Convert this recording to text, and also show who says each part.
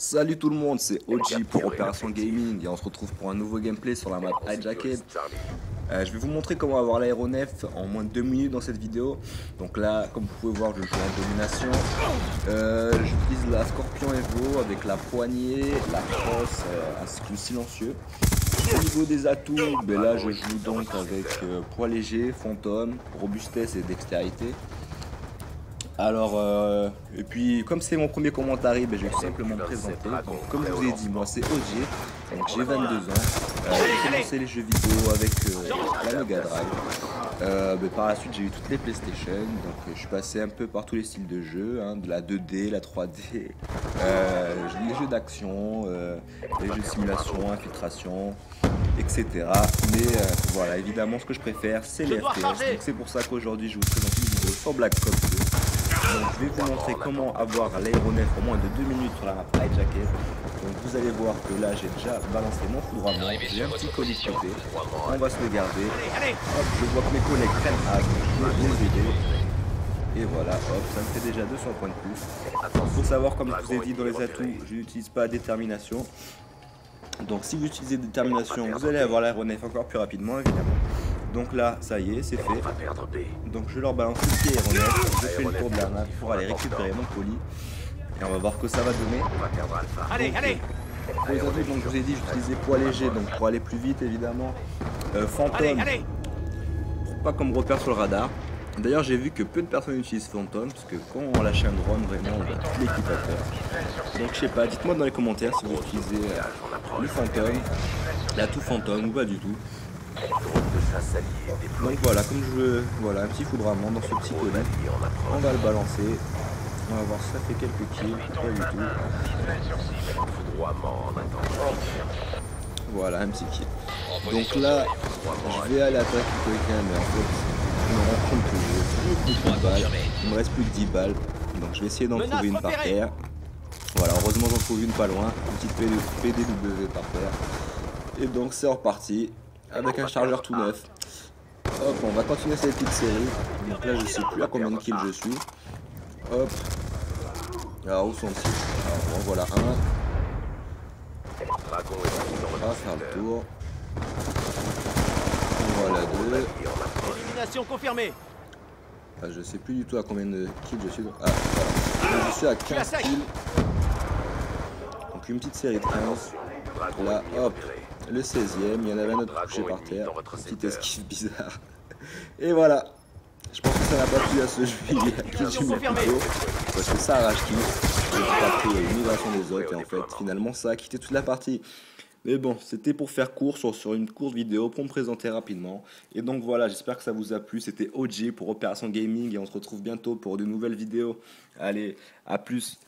Speaker 1: Salut tout le monde, c'est OG pour Opération Gaming et on se retrouve pour un nouveau gameplay sur la map Hijacked. Je vais vous montrer comment avoir l'aéronef en moins de 2 minutes dans cette vidéo. Donc là, comme vous pouvez voir, je joue en domination. J'utilise la Scorpion Evo avec la poignée, la crosse ainsi que le silencieux. Au niveau des atouts, ben là je joue donc avec poids léger, fantôme, robustesse et dextérité. Alors, et puis comme c'est mon premier commentaire, ben, je vais tout simplement me présenter. Donc, comme je vous ai dit, moi c'est OG, donc j'ai 22 ans. J'ai commencé les jeux vidéo avec la Mega Drive. Ben, par la suite, j'ai eu toutes les PlayStation, donc je suis passé un peu par tous les styles de jeux, hein, de la 2D, la 3D, les jeux d'action, les jeux de simulation, infiltration, etc. Mais voilà, évidemment, ce que je préfère, c'est les FPS. Donc c'est pour ça qu'aujourd'hui, je vous présente une vidéo sur Black Ops 2. Donc je vais vous montrer comment avoir l'aéronef en moins de 2 minutes sur la map Hijacked. Donc vous allez voir que là j'ai déjà balancé mon foudroiement, j'ai un petit colis de côté, on va se le garder. Hop, je vois que mes collègues prennent à je vais les aider. Et voilà, hop, ça me fait déjà 200 points de plus. Il faut savoir, comme je vous ai dit dans les atouts, je n'utilise pas détermination. Donc si vous utilisez détermination, vous allez avoir l'aéronef encore plus rapidement évidemment. Donc là, ça y est, c'est fait. Donc je leur balance le petit aéronef, je fais le tour de la map pour aller récupérer mon colis. Et on va voir que ça va donner. Pour les atouts, donc je vous ai dit, j'utilisais poids léger, donc pour aller plus vite évidemment. Fantôme, pour pas qu'on me repère sur le radar. D'ailleurs j'ai vu que peu de personnes utilisent Phantom, parce que quand on lâche un drone, vraiment on a toute l'équipe à faire. Donc je sais pas, dites-moi dans les commentaires si vous utilisez le Phantom, l'atout Phantom ou pas du tout. Donc voilà, comme je veux, voilà un petit foudroiement dans ce petit colis, on va le balancer, on va voir si ça fait quelques kills, pas du tout. Voilà un petit kill. Donc là, je vais aller attaquer quelqu'un, mais en fait, je me rends compte que j'ai plus de balles, il me reste plus que 10 balles, donc je vais essayer d'en trouver une par terre. Voilà, heureusement j'en trouve une pas loin, une petite PDW par terre. Et donc c'est reparti, avec un chargeur tout neuf. Hop, on va continuer cette petite série. Donc là je sais plus à combien de kills je suis. Hop. Alors où sont-ils? Alors bon, voilà un. On va faire le tour. Voilà deux.
Speaker 2: Élimination confirmée.
Speaker 1: Ah, je sais plus du tout à combien de kills je suis. Ah voilà. Donc, je suis à 15 kills. Donc une petite série de 15. Là hop. Le 16e, il y en avait un autre couché par terre. Petite esquive bizarre. Et voilà. Je pense que ça n'a pas plu à ce jeu qui j'ai mis plus tôt. Parce que ça arrache qui. J'ai pas pris une migration des autres. Et en fait, finalement, ça a quitté toute la partie. Mais bon, c'était pour faire court sur une courte vidéo, pour me présenter rapidement. Et donc voilà, j'espère que ça vous a plu. C'était OG pour Opération Gaming. Et on se retrouve bientôt pour de nouvelles vidéos. Allez, à plus.